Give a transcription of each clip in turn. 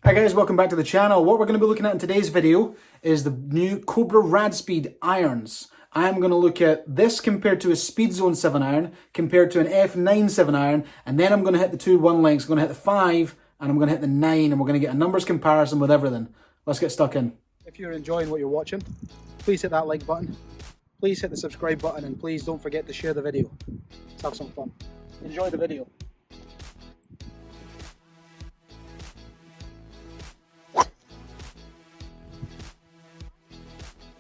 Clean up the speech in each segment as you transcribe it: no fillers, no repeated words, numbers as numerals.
Hi guys, welcome back to the channel. What we're going to be looking at in today's video is the new COBRA RAD irons. I'm going to look at this compared to a SPEEDZONE 7 iron, compared to an F9 7 iron, and then I'm going to hit the two 1 lengths. I'm going to hit the 5 and I'm going to hit the 9, and we're going to get a numbers comparison with everything. Let's get stuck in. If you're enjoying what you're watching, please hit that like button, please hit the subscribe button, and please don't forget to share the video. Let's have some fun. Enjoy the video.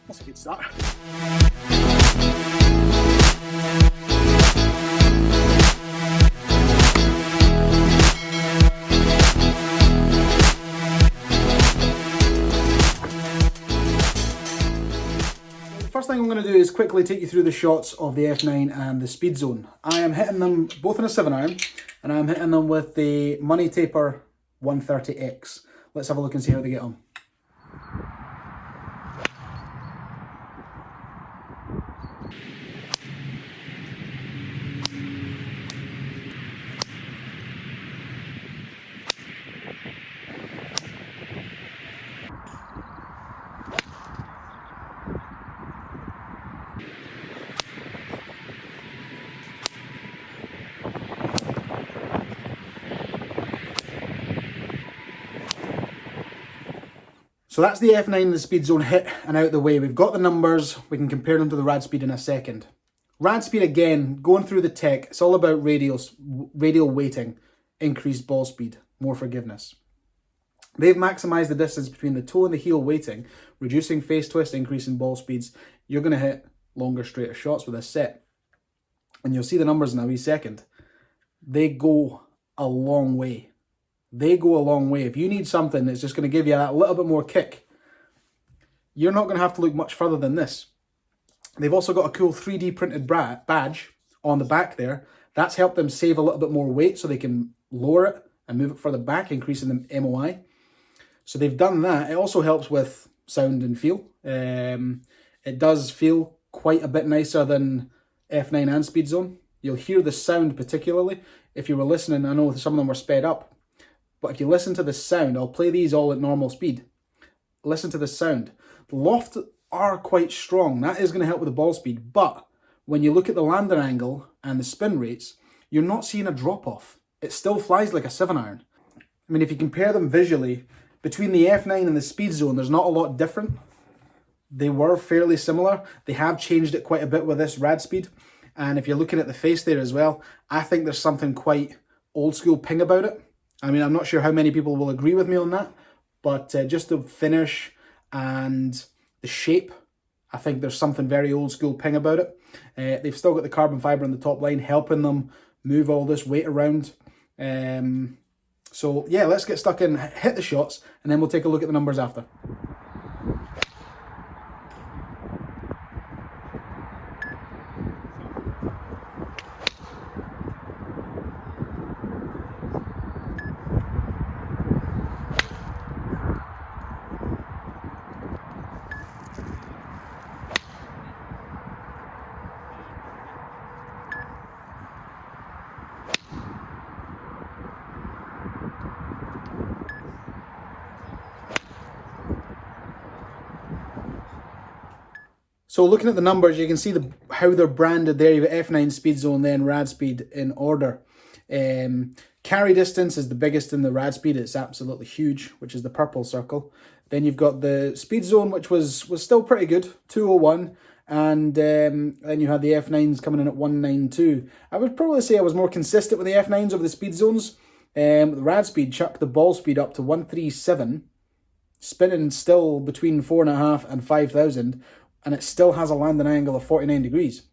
That's a good start. The first thing I'm going to do is quickly take you through the shots of the F9 and the SPEEDZONE. I am hitting them both in a 7 iron, and I'm hitting them with the Money Taper 130X. Let's have a look and see how they get on. So that's the F9 and the SPEEDZONE hit and out the way. We've got the numbers, we can compare them to the RADSPEED in a second. RADSPEED, again, going through the tech, it's all about radial weighting, increased ball speed, more forgiveness. They've maximised the distance between the toe and the heel weighting, reducing face twist, increasing ball speeds. You're going to hit longer, straighter shots with this set. And you'll see the numbers in a wee second. They go a long way. They go a long way. If you need something that's just going to give you that little bit more kick, you're not going to have to look much further than this. They've also got a cool 3D printed badge on the back there. That's helped them save a little bit more weight so they can lower it and move it further back, increasing the MOI. So they've done that. It also helps with sound and feel. It does feel quite a bit nicer than F9 and SPEEDZONE. You'll hear the sound particularly. If you were listening, I know some of them were sped up. But if you listen to the sound, I'll play these all at normal speed. Listen to the sound. The loft are quite strong. That is going to help with the ball speed. But when you look at the landing angle and the spin rates, you're not seeing a drop-off. It still flies like a 7 iron. I mean, if you compare them visually, between the F9 and the SPEEDZONE, there's not a lot different. They were fairly similar. They have changed it quite a bit with this RADSPEED. And if you're looking at the face there as well, I think there's something quite old school ping about it. I mean, I'm not sure how many people will agree with me on that, but just the finish and the shape, I think there's something very old school ping about it. They've still got the carbon fibre on the top line, helping them move all this weight around. So yeah, let's get stuck in, hit the shots, and then we'll take a look at the numbers after. So looking at the numbers, you can see how they're branded there. You've got F9, SPEEDZONE, then RADSPEED in order. Carry distance is the biggest in the RADSPEED. It's absolutely huge, which is the purple circle. Then you've got the SPEEDZONE, which was still pretty good, 201. And then you had the F9s coming in at 192. I would probably say I was more consistent with the F9s over the SPEEDZONEs. The RADSPEED chucked the ball speed up to 137, spinning still between 4.5 and 5,000. And it still has a landing angle of 49 degrees.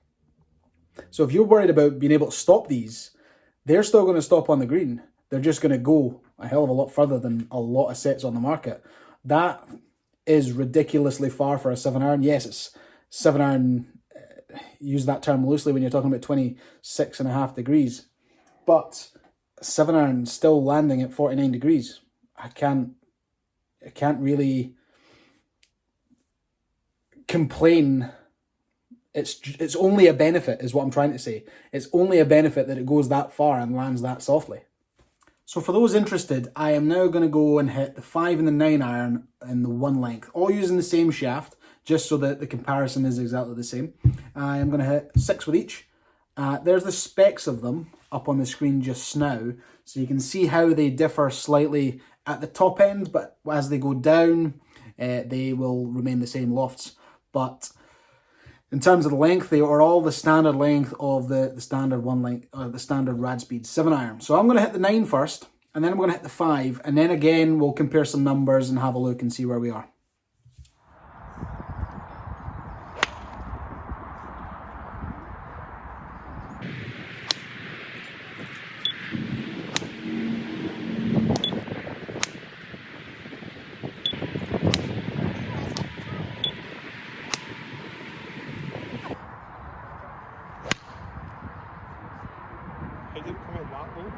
So if you're worried about being able to stop these, they're still going to stop on the green. They're just going to go a hell of a lot further than a lot of sets on the market. That is ridiculously far for a 7 iron. Yes, it's 7 iron, use that term loosely when you're talking about 26.5 degrees. But 7 iron still landing at 49 degrees. I can't really complain. It's only a benefit is what I'm trying to say. It's only a benefit that it goes that far and lands that softly. So for those interested, I am now going to go and hit the 5 and the 9 iron in the 1 length, all using the same shaft, just so that the comparison is exactly the same. I am going to hit 6 with each. There's the specs of them up on the screen just now, so you can see how they differ slightly at the top end, but as they go down, they will remain the same lofts. But in terms of the length, they are all the standard length of the standard 1 length, or the standard RADSPEED 7 iron. So I'm going to hit the 9 first, and then I'm going to hit the 5, and then again we'll compare some numbers and have a look and see where we are. It didn't come in that low.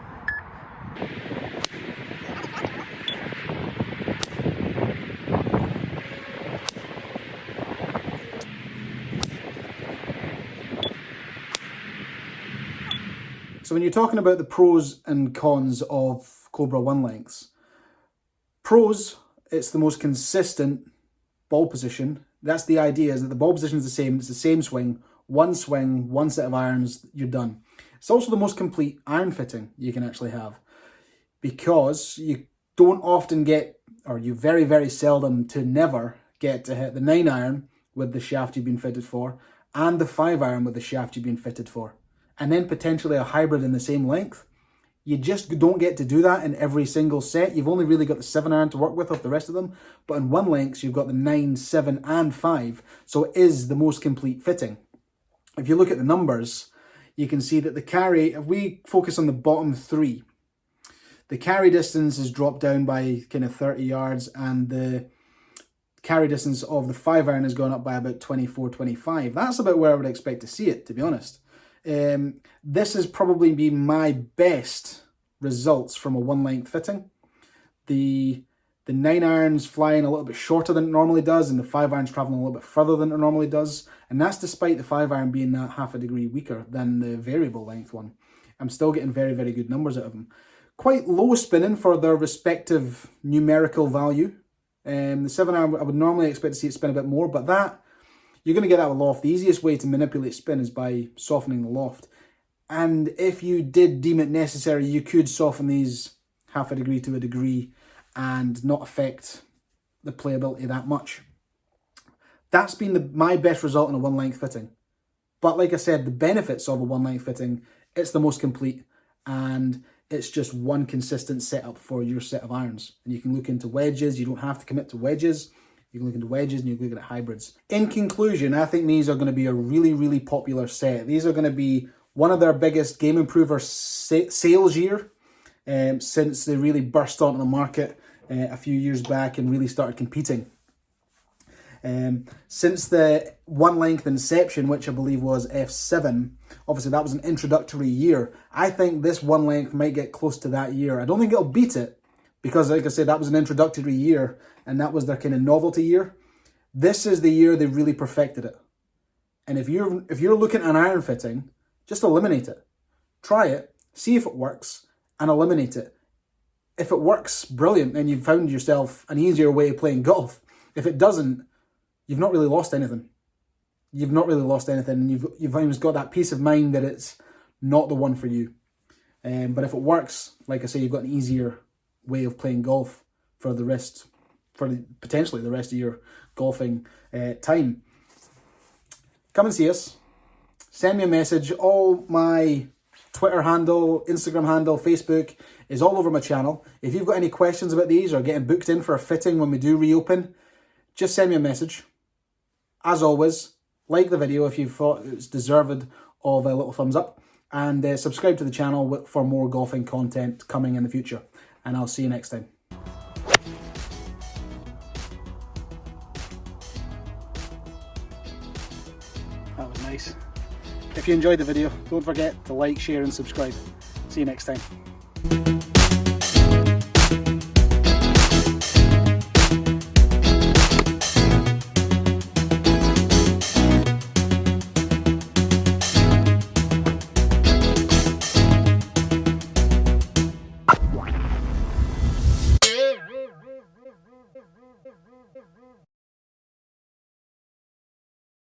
So when you're talking about the pros and cons of Cobra 1 lengths, pros, it's the most consistent ball position. That's the idea, is that the ball position is the same, it's the same swing, one set of irons, you're done. It's also the most complete iron fitting you can actually have, because you don't often get, or you very, very seldom to never get to hit the 9 iron with the shaft you've been fitted for, and the 5 iron with the shaft you've been fitted for, and then potentially a hybrid in the same length. You just don't get to do that in every single set. You've only really got the 7 iron to work with of the rest of them, but in 1 lengths you've got the 9, 7 and 5, so it is the most complete fitting. If you look at the numbers, you can see that the carry, if we focus on the bottom 3, the carry distance has dropped down by kind of 30 yards, and the carry distance of the 5 iron has gone up by about 24, 25. That's about where I would expect to see it, to be honest. This has probably been my best results from a 1 length fitting. The 9 iron's flying a little bit shorter than it normally does, and the 5 iron's traveling a little bit further than it normally does. And that's despite the 5 iron being that half a degree weaker than the variable length one. I'm still getting very, very good numbers out of them. Quite low spinning for their respective numerical value. The 7 iron, I would normally expect to see it spin a bit more, but that, you're going to get that with loft. The easiest way to manipulate spin is by softening the loft. And if you did deem it necessary, you could soften these half a degree to a degree and not affect the playability that much. That's been my best result in a 1 length fitting. But like I said, the benefits of a 1 length fitting, it's the most complete, and it's just one consistent setup for your set of irons. And you can look into wedges. You don't have to commit to wedges. You can look into wedges and you can look at hybrids. In conclusion, I think these are going to be a really, really popular set. These are going to be one of their biggest Game Improver sales year since they really burst onto the market a few years back and really started competing. Since the 1 length inception, which I believe was F7, obviously that was an introductory year. I think this 1 length might get close to that year. I don't think it'll beat it, because like I said, that was an introductory year and that was their kind of novelty year. This is the year they really perfected it. And if you're looking at an iron fitting, just eliminate it. Try it, see if it works, and eliminate it. If it works, brilliant, then you've found yourself an easier way of playing golf. If it doesn't, you've not really lost anything. You've not really lost anything, and you've always got that peace of mind that it's not the one for you. But if it works, like I say, you've got an easier way of playing golf for the rest, potentially the rest of your golfing time. Come and see us. Send me a message. All my Twitter handle, Instagram handle, Facebook is all over my channel. If you've got any questions about these or getting booked in for a fitting when we do reopen, just send me a message. As always, like the video if you thought it's deserved of a little thumbs up, and subscribe to the channel for more golfing content coming in the future. And I'll see you next time. That was nice. If you enjoyed the video, don't forget to like, share and subscribe. See you next time.